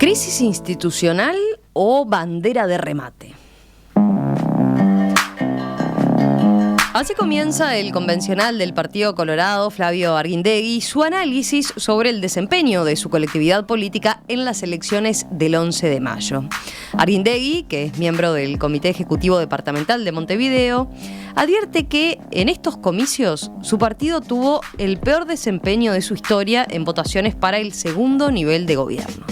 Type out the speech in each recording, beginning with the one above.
¿Crisis institucional o bandera de remate? Así comienza el convencional del Partido Colorado, Flavio Arguindegui, su análisis sobre el desempeño de su colectividad política en las elecciones del 11 de mayo. Arguindegui, que es miembro del Comité Ejecutivo Departamental de Montevideo, advierte que en estos comicios su partido tuvo el peor desempeño de su historia en votaciones para el segundo nivel de gobierno.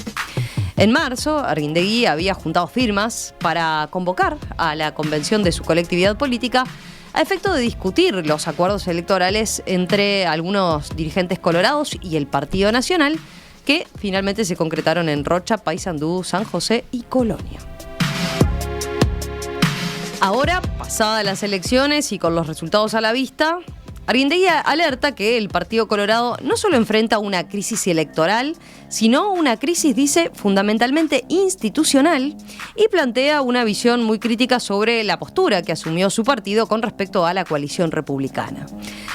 En marzo, Arguindegui había juntado firmas para convocar a la convención de su colectividad política a efecto de discutir los acuerdos electorales entre algunos dirigentes colorados y el Partido Nacional, que finalmente se concretaron en Rocha, Paysandú, San José y Colonia. Ahora, pasadas las elecciones y con los resultados a la vista, Arguindegui alerta que el Partido Colorado no solo enfrenta una crisis electoral, sino una crisis, dice, fundamentalmente institucional, y plantea una visión muy crítica sobre la postura que asumió su partido con respecto a la coalición republicana.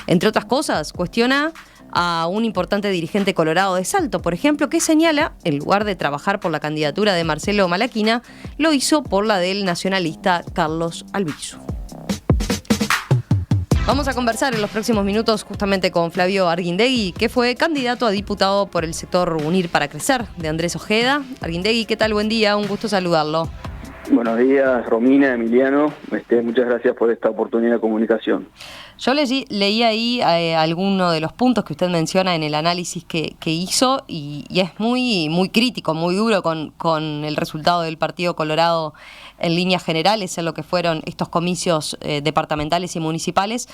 Entre otras cosas, cuestiona a un importante dirigente colorado de Salto, por ejemplo, que señala, en lugar de trabajar por la candidatura de Marcelo Malaquina, lo hizo por la del nacionalista Carlos Albizu. Vamos a conversar en los próximos minutos justamente con Flavio Arguindegui, que fue candidato a diputado por el sector Unir para Crecer de Andrés Ojeda. Arguindegui, ¿qué tal? Buen día, un gusto saludarlo. Buenos días, Romina, Emiliano. Muchas gracias por esta oportunidad de comunicación. Yo leí ahí alguno de los puntos que usted menciona en el análisis que hizo y es muy crítico, muy duro con el resultado del Partido Colorado en líneas generales en lo que fueron estos comicios departamentales y municipales.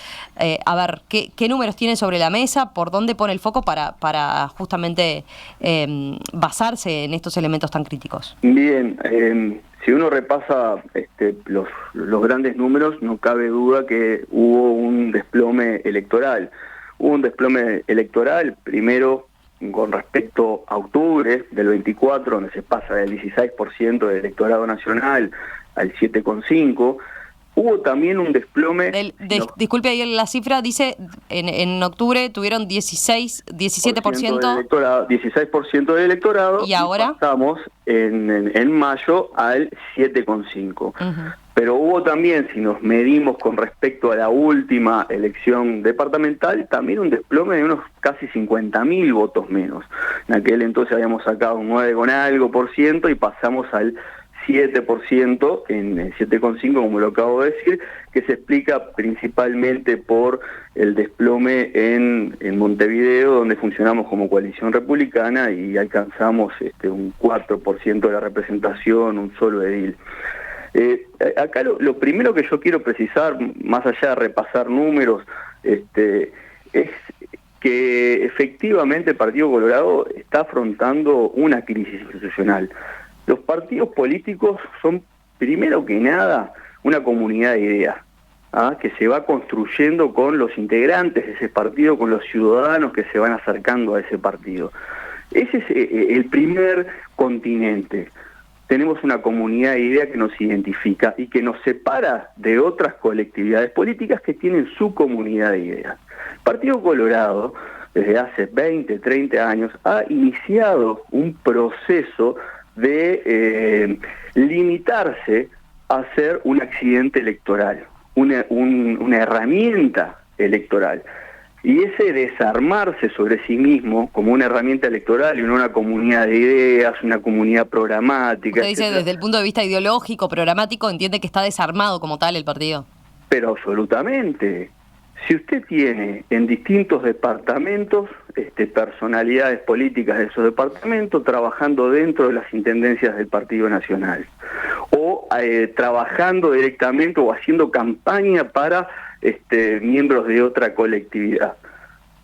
A ver, ¿qué números tiene sobre la mesa? ¿Por dónde pone el foco para justamente basarse en estos elementos tan críticos? Bien, si uno repasa los grandes números, no cabe duda que hubo un desplome electoral. Hubo un desplome electoral, primero con respecto a octubre del 24, donde se pasa del 16% del electorado nacional al 7,5%. Hubo también un desplome... Disculpe, ahí la cifra dice, en octubre tuvieron 17%. 16% del electorado. ¿Y ahora? Pasamos en mayo al 7,5%. Uh-huh. Pero hubo también, si nos medimos con respecto a la última elección departamental, también un desplome de unos casi 50.000 votos menos. En aquel entonces habíamos sacado un 9 con algo por ciento y pasamos al 7%, en el 7,5%, como lo acabo de decir, que se explica principalmente por el desplome en Montevideo, donde funcionamos como coalición republicana y alcanzamos un 4% de la representación, un solo edil. Acá lo primero que yo quiero precisar, más allá de repasar números, es que efectivamente el Partido Colorado está afrontando una crisis institucional. Los partidos políticos son, primero que nada, una comunidad de ideas, que se va construyendo con los integrantes de ese partido, con los ciudadanos que se van acercando a ese partido. Ese es el primer continente. Tenemos una comunidad de ideas que nos identifica y que nos separa de otras colectividades políticas que tienen su comunidad de ideas. El Partido Colorado, desde hace 20, 30 años, ha iniciado un proceso de limitarse a ser un accidente electoral, una herramienta electoral. Y ese desarmarse sobre sí mismo como una herramienta electoral y no una comunidad de ideas, una comunidad programática... Usted dice, desde el punto de vista ideológico, programático, entiende que está desarmado como tal el partido. Pero absolutamente. Si usted tiene en distintos departamentos personalidades políticas de esos departamentos trabajando dentro de las intendencias del Partido Nacional, o trabajando directamente o haciendo campaña para miembros de otra colectividad,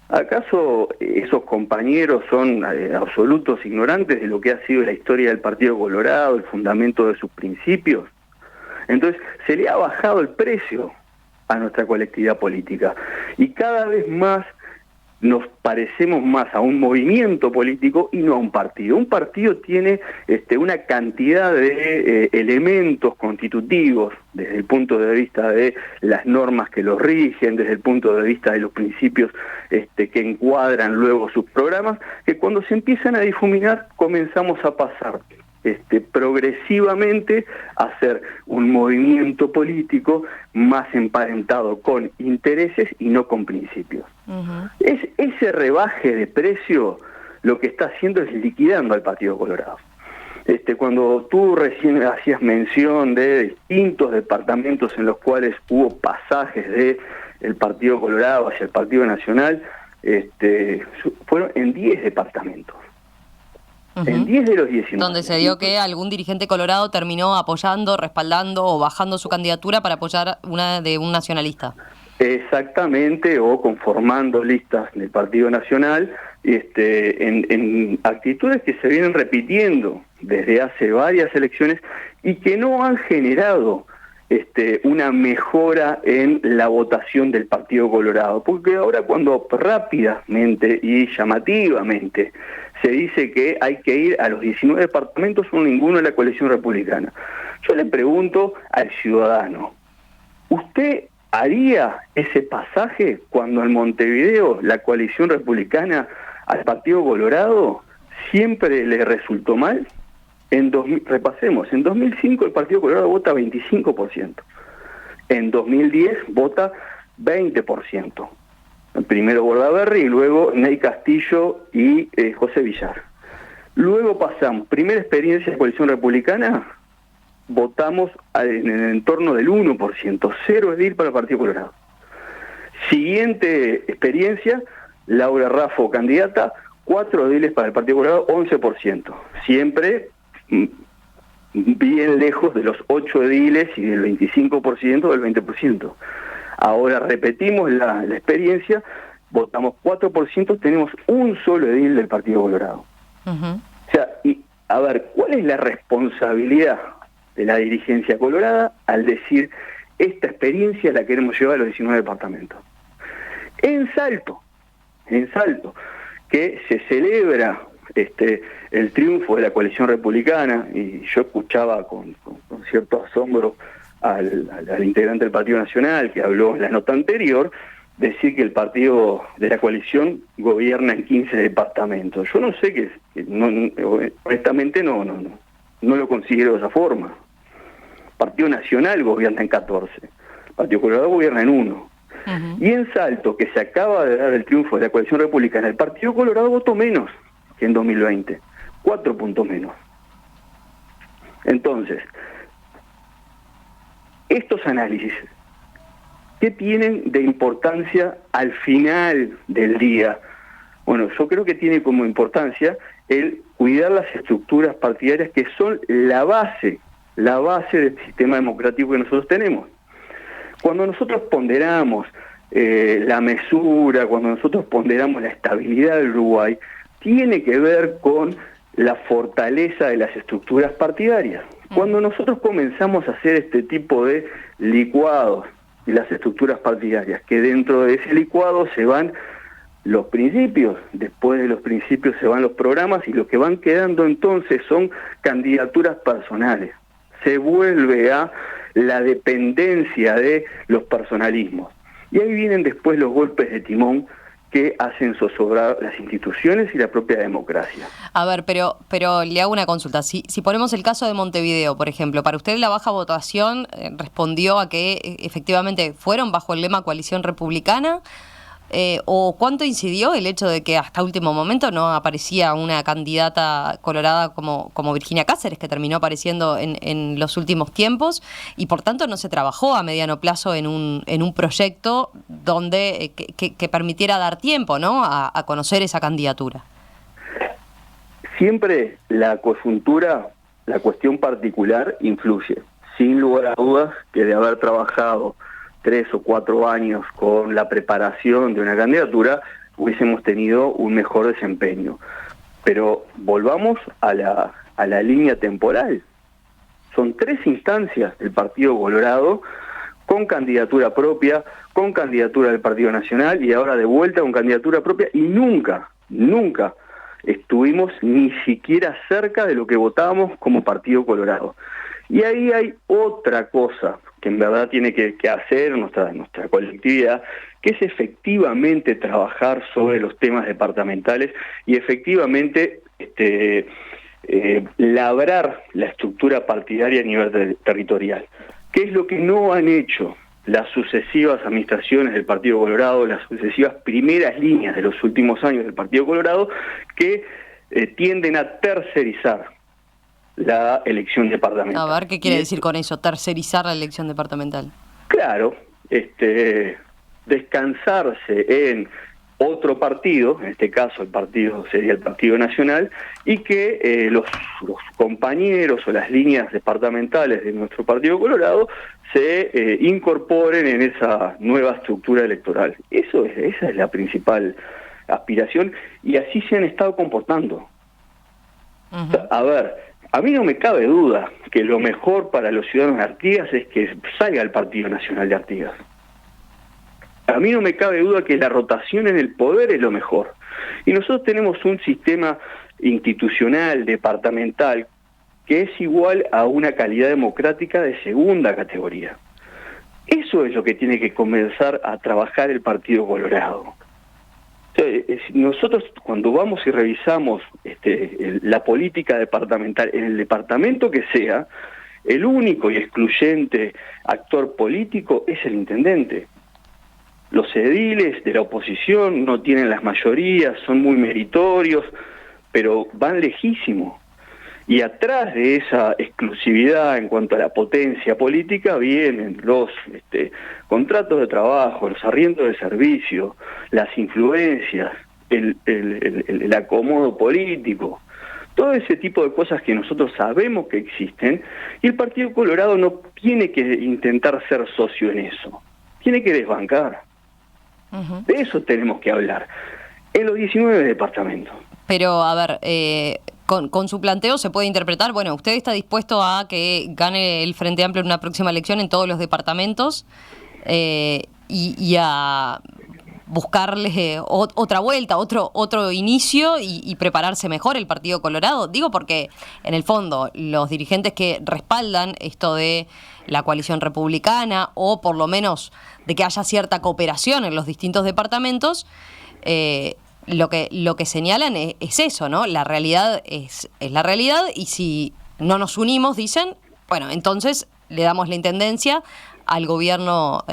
¿acaso esos compañeros son absolutos ignorantes de lo que ha sido la historia del Partido Colorado, el fundamento de sus principios? Entonces, se le ha bajado el precio a nuestra colectividad política y cada vez más nos parecemos más a un movimiento político y no a un partido. Un partido tiene una cantidad de elementos constitutivos desde el punto de vista de las normas que los rigen, desde el punto de vista de los principios que encuadran luego sus programas, que cuando se empiezan a difuminar comenzamos a pasar progresivamente a ser un movimiento político más emparentado con intereses y no con principios. Es ese rebaje de precio lo que está haciendo es liquidando al Partido Colorado. Cuando tú recién hacías mención de distintos departamentos en los cuales hubo pasajes de el Partido Colorado hacia el Partido Nacional, fueron en 10 departamentos. En 10 de los 19. Donde se dio que algún dirigente colorado terminó apoyando, respaldando o bajando su candidatura para apoyar una de un nacionalista. Exactamente, o conformando listas del Partido Nacional, en actitudes que se vienen repitiendo desde hace varias elecciones y que no han generado una mejora en la votación del Partido Colorado, porque ahora cuando rápidamente y llamativamente se dice que hay que ir a los 19 departamentos, o ninguno de la coalición republicana, yo le pregunto al ciudadano, ¿usted haría ese pasaje cuando en Montevideo la coalición republicana al Partido Colorado siempre le resultó mal? Repasemos, en 2005 el Partido Colorado vota 25%, en 2010 vota 20%, primero Bordaberry y luego Ney Castillo y José Villar. Luego pasamos, primera experiencia de coalición republicana, votamos en el entorno del 1%, 0 edil para el Partido Colorado. Siguiente experiencia, Laura Raffo, candidata, 4 ediles para el Partido Colorado, 11%. Siempre bien lejos de los 8 ediles y del 25% del 20%. Ahora repetimos la experiencia, votamos 4%, tenemos un solo edil del Partido Colorado. O sea, a ver, ¿cuál es la responsabilidad de la dirigencia colorada al decir esta experiencia la queremos llevar a los 19 departamentos? En Salto, que se celebra el triunfo de la coalición republicana, y yo escuchaba con cierto asombro al integrante del Partido Nacional que habló en la nota anterior, decir que el partido de la coalición gobierna en 15 departamentos. Yo no sé honestamente no lo considero de esa forma. El Partido Nacional gobierna en 14, el Partido Colorado gobierna en 1. Y en Salto, que se acaba de dar el triunfo de la coalición republicana, el Partido Colorado votó menos que en 2020, 4 puntos menos. Entonces, estos análisis, ¿qué tienen de importancia al final del día? Bueno, yo creo que tiene como importancia el cuidar las estructuras partidarias que son la base del sistema democrático que nosotros tenemos. Cuando nosotros ponderamos la mesura, cuando nosotros ponderamos la estabilidad del Uruguay, tiene que ver con la fortaleza de las estructuras partidarias. Cuando nosotros comenzamos a hacer este tipo de licuados de las estructuras partidarias, que dentro de ese licuado se van los principios, después de los principios se van los programas, y lo que van quedando entonces son candidaturas personales. Se vuelve a la dependencia de los personalismos. Y ahí vienen después los golpes de timón que hacen zozobrar las instituciones y la propia democracia. A ver, pero le hago una consulta. Si ponemos el caso de Montevideo, por ejemplo, ¿para usted la baja votación respondió a que efectivamente fueron bajo el lema coalición republicana? ¿O cuánto incidió el hecho de que hasta último momento no aparecía una candidata colorada como Virginia Cáceres, que terminó apareciendo en los últimos tiempos, y por tanto no se trabajó a mediano plazo en un proyecto donde que permitiera dar tiempo, ¿no?, a conocer esa candidatura? Siempre la coyuntura, la cuestión particular influye. Sin lugar a dudas que de haber trabajado 3 o 4 años con la preparación de una candidatura, hubiésemos tenido un mejor desempeño. Pero volvamos a la línea temporal. Son 3 instancias del Partido Colorado con candidatura propia, con candidatura del Partido Nacional y ahora de vuelta con candidatura propia, y nunca estuvimos ni siquiera cerca de lo que votábamos como Partido Colorado. Y ahí hay otra cosa que en verdad tiene que hacer nuestra colectividad, que es efectivamente trabajar sobre los temas departamentales y efectivamente labrar la estructura partidaria a nivel territorial, que es lo que no han hecho las sucesivas administraciones del Partido Colorado, las sucesivas primeras líneas de los últimos años del Partido Colorado, que tienden a tercerizar la elección departamental. A ver, ¿qué quiere decir con eso, tercerizar la elección departamental? Claro, descansarse en otro partido, en este caso el partido sería el Partido Nacional, y que los compañeros o las líneas departamentales de nuestro Partido Colorado se incorporen en esa nueva estructura electoral. Esa es la principal aspiración, y así se han estado comportando. A ver, a mí no me cabe duda que lo mejor para los ciudadanos de Artigas es que salga el Partido Nacional de Artigas. A mí no me cabe duda que la rotación en el poder es lo mejor. Y nosotros tenemos un sistema institucional, departamental, que es igual a una calidad democrática de segunda categoría. Eso es lo que tiene que comenzar a trabajar el Partido Colorado. Nosotros cuando vamos y revisamos la política departamental en el departamento que sea, el único y excluyente actor político es el intendente. Los ediles de la oposición no tienen las mayorías, son muy meritorios, pero van lejísimo. Y atrás de esa exclusividad en cuanto a la potencia política vienen los contratos de trabajo, los arriendos de servicio, las influencias, el acomodo político, todo ese tipo de cosas que nosotros sabemos que existen, y el Partido Colorado no tiene que intentar ser socio en eso, tiene que desbancar. De eso tenemos que hablar, en los 19 departamentos. Pero, a ver, con su planteo se puede interpretar, bueno, usted está dispuesto a que gane el Frente Amplio en una próxima elección en todos los departamentos y a buscarle otra vuelta, otro inicio y prepararse mejor el Partido Colorado. Digo porque, en el fondo, los dirigentes que respaldan esto de la coalición republicana, o por lo menos de que haya cierta cooperación en los distintos departamentos, lo que señalan es eso, ¿no? La realidad es la realidad, y si no nos unimos, dicen, bueno, entonces le damos la intendencia al gobierno,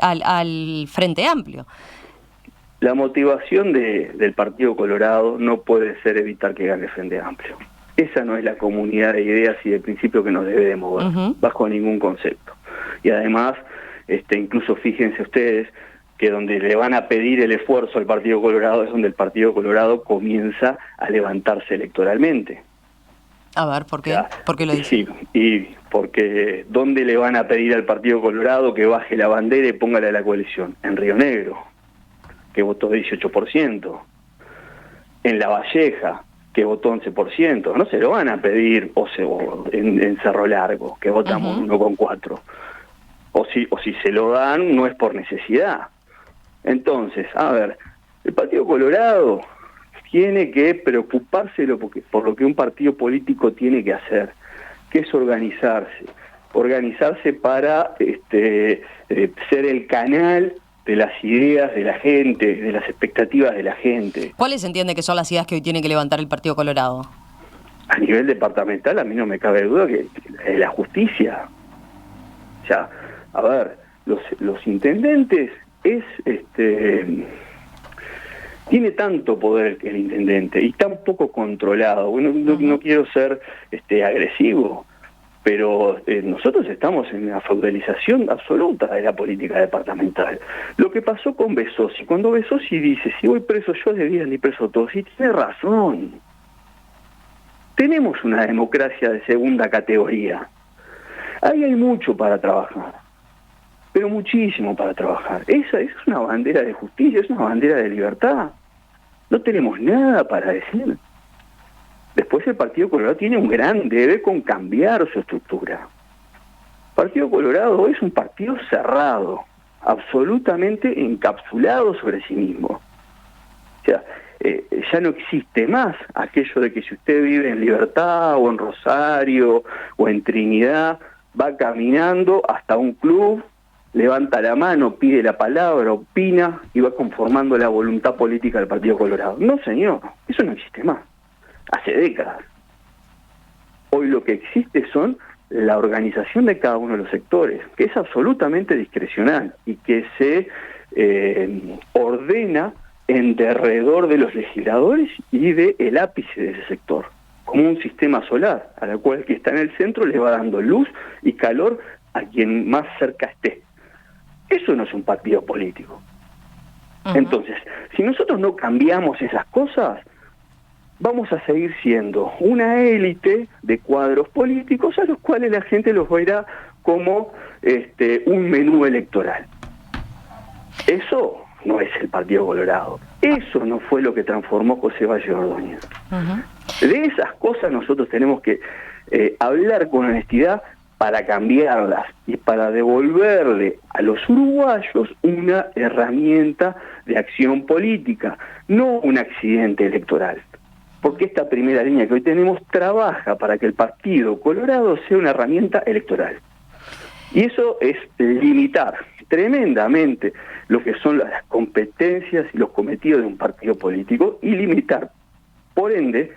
al Frente Amplio. La motivación del Partido Colorado no puede ser evitar que gane el Frente Amplio. Esa no es la comunidad de ideas y de principios que nos debe de mover, bajo ningún concepto. Y además, incluso fíjense ustedes que donde le van a pedir el esfuerzo al Partido Colorado es donde el Partido Colorado comienza a levantarse electoralmente. A ver, ¿por qué? ¿Por qué lo dice? Sí, y porque ¿dónde le van a pedir al Partido Colorado que baje la bandera y póngala a la coalición? En Río Negro, que votó 18%. En La Valleja, que votó 11%. No se lo van a pedir en Cerro Largo, que votamos 1,4%. O si se lo dan, no es por necesidad. Entonces, a ver, el Partido Colorado tiene que preocuparse por lo que un partido político tiene que hacer, que es organizarse para ser el canal de las ideas de la gente, de las expectativas de la gente. ¿Cuáles entiende que son las ideas que hoy tiene que levantar el Partido Colorado? A nivel departamental, a mí no me cabe duda que la justicia. O sea, a ver, los intendentes tiene tanto poder el intendente y tan poco controlado. Bueno, no quiero ser agresivo, pero nosotros estamos en una feudalización absoluta de la política departamental. Lo que pasó con Besosi, cuando Besosi dice, si voy preso yo, debían ir preso todos, y tiene razón. Tenemos una democracia de segunda categoría. Ahí hay mucho para trabajar, pero muchísimo para trabajar. Esa es una bandera de justicia, es una bandera de libertad. No tenemos nada para decir. Después el Partido Colorado tiene un gran debe con cambiar su estructura. El Partido Colorado es un partido cerrado, absolutamente encapsulado sobre sí mismo. O sea, ya no existe más aquello de que si usted vive en Libertad o en Rosario o en Trinidad, va caminando hasta un club, levanta la mano, pide la palabra, opina y va conformando la voluntad política del Partido Colorado. No, señor, eso no existe más. Hace décadas. Hoy lo que existe son la organización de cada uno de los sectores, que es absolutamente discrecional y que se ordena en derredor de los legisladores y del ápice de ese sector, como un sistema solar, a la cual el que está en el centro le va dando luz y calor a quien más cerca esté. Eso no es un partido político. Entonces, si nosotros no cambiamos esas cosas, vamos a seguir siendo una élite de cuadros políticos a los cuales la gente los verá como un menú electoral. Eso no es el Partido Colorado. Eso no fue lo que transformó José Valle Ordóñez. De esas cosas nosotros tenemos que hablar con honestidad para cambiarlas y para devolverle a los uruguayos una herramienta de acción política, no un accidente electoral. Porque esta primera línea que hoy tenemos trabaja para que el Partido Colorado sea una herramienta electoral. Y eso es limitar tremendamente lo que son las competencias y los cometidos de un partido político y limitar, por ende,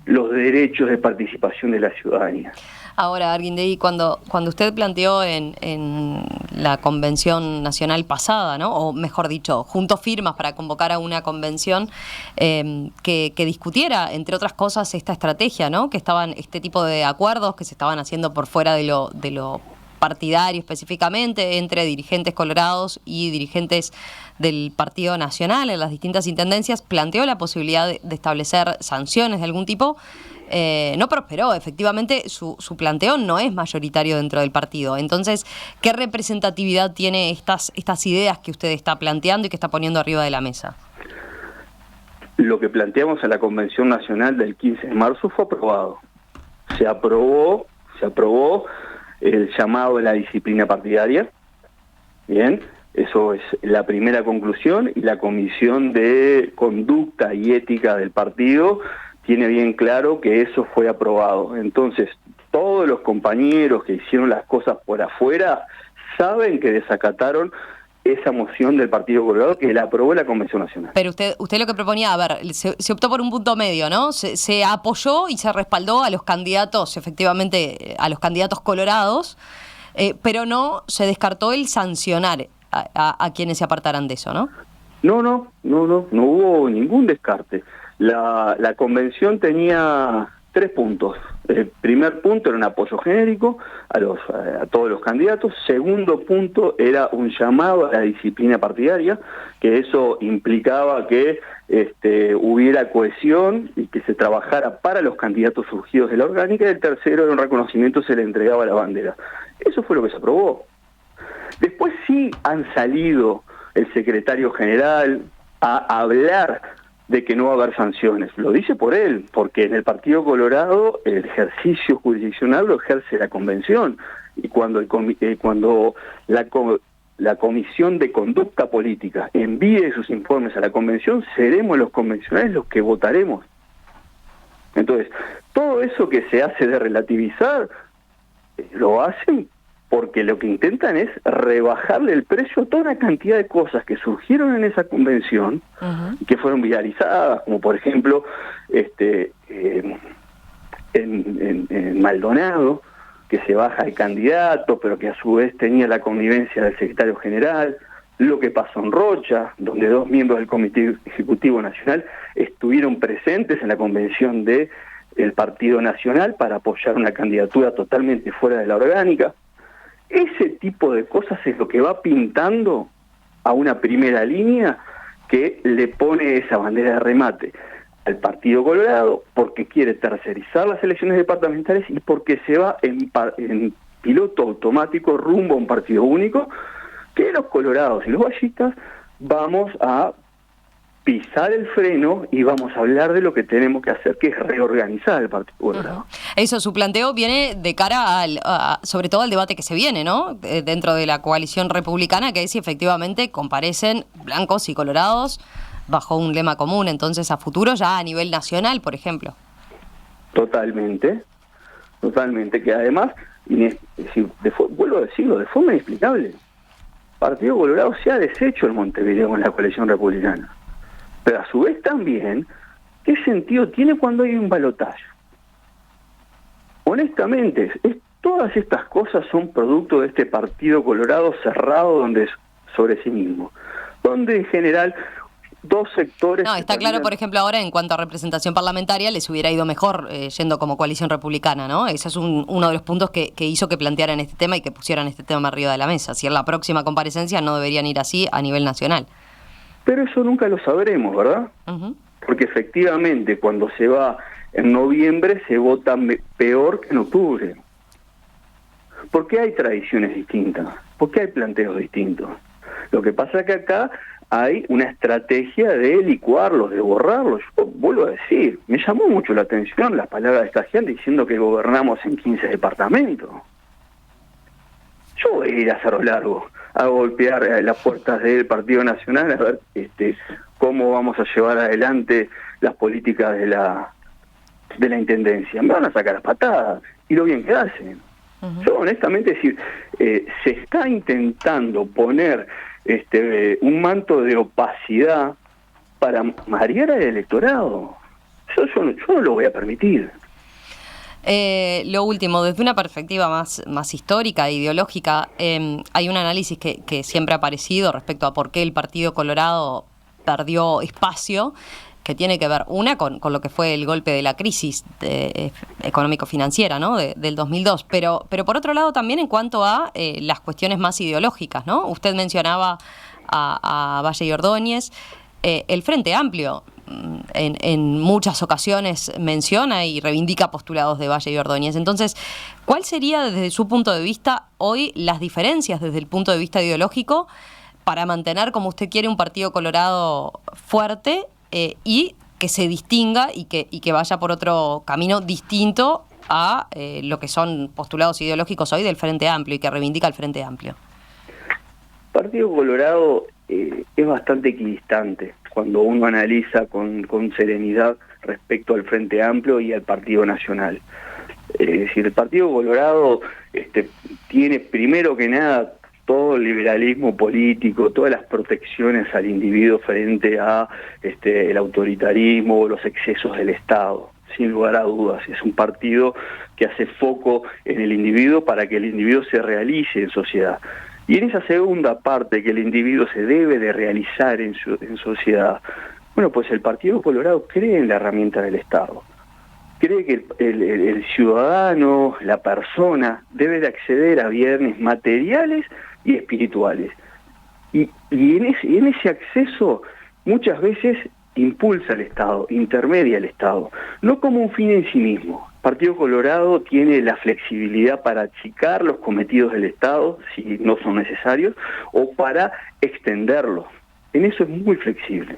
los derechos de participación de la ciudadanía. Ahora, Arguindegui, cuando usted planteó en la convención nacional pasada, ¿no? O mejor dicho, juntó firmas para convocar a una convención que discutiera, entre otras cosas, esta estrategia, ¿no? Que estaban este tipo de acuerdos que se estaban haciendo por fuera de lo partidario específicamente, entre dirigentes colorados y dirigentes del Partido Nacional en las distintas intendencias, planteó la posibilidad de establecer sanciones de algún tipo. No prosperó, efectivamente su planteo no es mayoritario dentro del partido. Entonces, ¿qué representatividad tiene estas ideas que usted está planteando y que está poniendo arriba de la mesa? Lo que planteamos en la Convención Nacional del 15 de marzo fue aprobado. Se aprobó el llamado a la disciplina partidaria. Bien, eso es la primera conclusión, y la Comisión de Conducta y Ética del partido tiene bien claro que eso fue aprobado. Entonces, todos los compañeros que hicieron las cosas por afuera saben que desacataron esa moción del Partido Colorado que la aprobó la Convención Nacional. Pero usted lo que proponía, a ver, se optó por un punto medio, ¿no? Se apoyó y se respaldó a los candidatos, efectivamente, a los candidatos colorados, pero no se descartó el sancionar a quienes se apartaran de eso, ¿no? No hubo ningún descarte. La convención tenía 3 puntos. El primer punto era un apoyo genérico a todos los candidatos. Segundo punto era un llamado a la disciplina partidaria, que eso implicaba que hubiera cohesión y que se trabajara para los candidatos surgidos de la orgánica. Y el tercero era un reconocimiento, se le entregaba la bandera. Eso fue lo que se aprobó. Después sí han salido el secretario general a hablar de que no va a haber sanciones. Lo dice por él, porque en el Partido Colorado el ejercicio jurisdiccional lo ejerce la convención, y cuando la Comisión de Conducta Política envíe sus informes a la convención, seremos los convencionales los que votaremos. Entonces, todo eso que se hace de relativizar, lo hacen porque lo que intentan es rebajarle el precio a toda una cantidad de cosas que surgieron en esa convención y que fueron viralizadas, como por ejemplo en Maldonado, que se baja el candidato, pero que a su vez tenía la connivencia del secretario general, lo que pasó en Rocha, donde 2 miembros del Comité Ejecutivo Nacional estuvieron presentes en la convención del Partido Nacional para apoyar una candidatura totalmente fuera de la orgánica. Ese tipo de cosas es lo que va pintando a una primera línea que le pone esa bandera de remate al Partido Colorado, porque quiere tercerizar las elecciones departamentales y porque se va en piloto automático rumbo a un partido único, que los colorados y los vallistas vamos a pisar el freno y vamos a hablar de lo que tenemos que hacer, que es reorganizar el Partido Colorado. Eso, su planteo viene de cara sobre todo al debate que se viene, ¿no? Dentro de la coalición republicana, que es si efectivamente comparecen blancos y colorados bajo un lema común, entonces a futuro ya a nivel nacional, por ejemplo. Totalmente, que además, vuelvo a decirlo, de forma inexplicable, el Partido Colorado se ha deshecho en Montevideo con la coalición republicana. Pero a su vez también, ¿qué sentido tiene cuando hay un balotaje? honestamente, todas estas cosas son producto de este Partido Colorado cerrado sobre sí mismo, donde en general dos sectores... No, está claro, por ejemplo, ahora en cuanto a representación parlamentaria les hubiera ido mejor yendo como coalición republicana, ¿no? Ese es uno de los puntos que hizo que plantearan este tema y que pusieran este tema arriba de la mesa. Si en la próxima comparecencia no deberían ir así a nivel nacional. Pero eso nunca lo sabremos, ¿verdad? Uh-huh. Porque efectivamente cuando se va en noviembre se vota peor que en octubre. ¿Por qué hay tradiciones distintas? ¿Por qué hay planteos distintos? Lo que pasa es que acá hay una estrategia de licuarlos, de borrarlos. Yo vuelvo a decir, me llamó mucho la atención las palabras de esta gente diciendo que gobernamos en 15 departamentos. Yo voy a ir a Cerro Largo a golpear las puertas del Partido Nacional a ver cómo vamos a llevar adelante las políticas de la Intendencia. Me van a sacar las patadas y lo bien que hacen. Uh-huh. Yo honestamente decir, se está intentando poner un manto de opacidad para marear al electorado. Yo no lo voy a permitir. Lo último, desde una perspectiva más histórica e ideológica, hay un análisis que siempre ha aparecido respecto a por qué el Partido Colorado perdió espacio, que tiene que ver, una, con lo que fue el golpe de la crisis económico-financiera, ¿no? del 2002, pero por otro lado también en cuanto a las cuestiones más ideológicas, ¿no? Usted mencionaba a Valle y Ordóñez, el Frente Amplio en muchas ocasiones menciona y reivindica postulados de Valle y Ordóñez. Entonces, ¿cuál sería desde su punto de vista hoy las diferencias desde el punto de vista ideológico para mantener, como usted quiere, un Partido Colorado fuerte y que se distinga y que vaya por otro camino distinto a lo que son postulados ideológicos hoy del Frente Amplio y que reivindica el Frente Amplio? Partido Colorado es bastante equidistante cuando uno analiza con serenidad respecto al Frente Amplio y al Partido Nacional. Es decir, el Partido Colorado tiene primero que nada todo el liberalismo político, todas las protecciones al individuo frente a el autoritarismo o los excesos del Estado. Sin lugar a dudas, es un partido que hace foco en el individuo para que el individuo se realice en sociedad. Y en esa segunda parte que el individuo se debe de realizar en sociedad, bueno, pues el Partido Colorado cree en la herramienta del Estado. Cree que el ciudadano, la persona, debe de acceder a bienes materiales y espirituales. Y en ese acceso muchas veces impulsa al Estado, intermedia al Estado, no como un fin en sí mismo. El Partido Colorado tiene la flexibilidad para achicar los cometidos del Estado, si no son necesarios, o para extenderlos. En eso es muy flexible.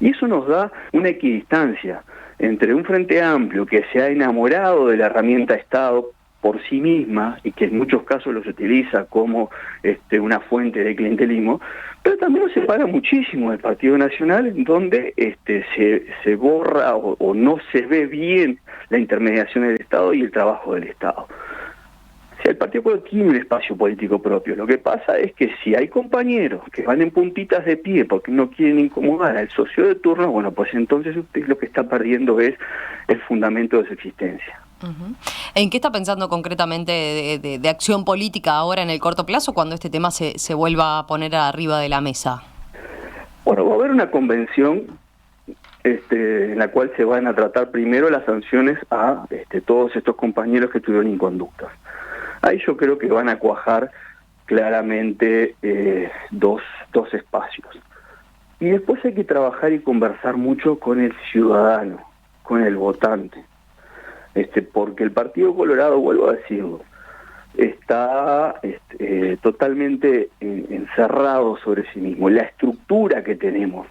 Y eso nos da una equidistancia entre un Frente Amplio que se ha enamorado de la herramienta Estado por sí misma y que en muchos casos los utiliza como una fuente de clientelismo, pero también nos separa muchísimo del Partido Nacional, en donde se borra o no se ve bien la intermediación del Estado y el trabajo del Estado. O sea, el Partido Colorado tiene un espacio político propio. Lo que pasa es que si hay compañeros que van en puntitas de pie porque no quieren incomodar al socio de turno, bueno, pues entonces usted lo que está perdiendo es el fundamento de su existencia. Uh-huh. ¿En qué está pensando concretamente de acción política ahora en el corto plazo cuando este tema se vuelva a poner arriba de la mesa? Bueno, va a haber una convención en la cual se van a tratar primero las sanciones a todos estos compañeros que tuvieron inconductas. Ahí yo creo que van a cuajar claramente dos espacios. Y después hay que trabajar y conversar mucho con el ciudadano, con el votante. Porque el Partido Colorado, vuelvo a decirlo, está totalmente encerrado sobre sí mismo. La estructura que tenemos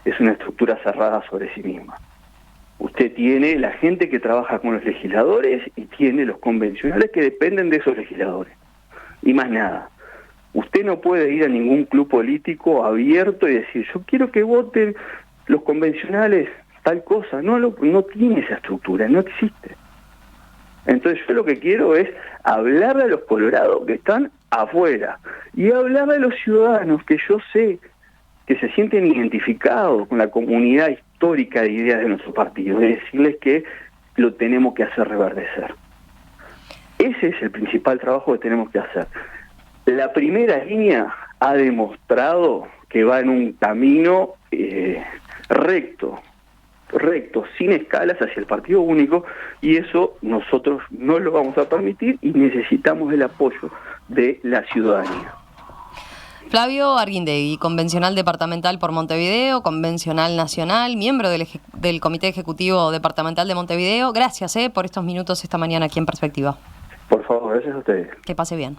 es una estructura cerrada sobre sí misma. Usted tiene la gente que trabaja con los legisladores y tiene los convencionales que dependen de esos legisladores. Y más nada. Usted no puede ir a ningún club político abierto y decir, yo quiero que voten los convencionales tal cosa. No tiene esa estructura, no existe. Entonces yo lo que quiero es hablarle a los colorados que están afuera y hablarle a los ciudadanos que yo sé que se sienten identificados con la comunidad histórica de ideas de nuestro partido, y decirles que lo tenemos que hacer reverdecer. Ese es el principal trabajo que tenemos que hacer. La primera línea ha demostrado que va en un camino recto, sin escalas hacia el partido único, y eso nosotros no lo vamos a permitir y necesitamos el apoyo de la ciudadanía. Flavio Arguindegui, convencional departamental por Montevideo, convencional nacional, miembro del Comité Ejecutivo Departamental de Montevideo. Gracias por estos minutos esta mañana aquí en Perspectiva. Por favor, gracias a ustedes. Que pase bien.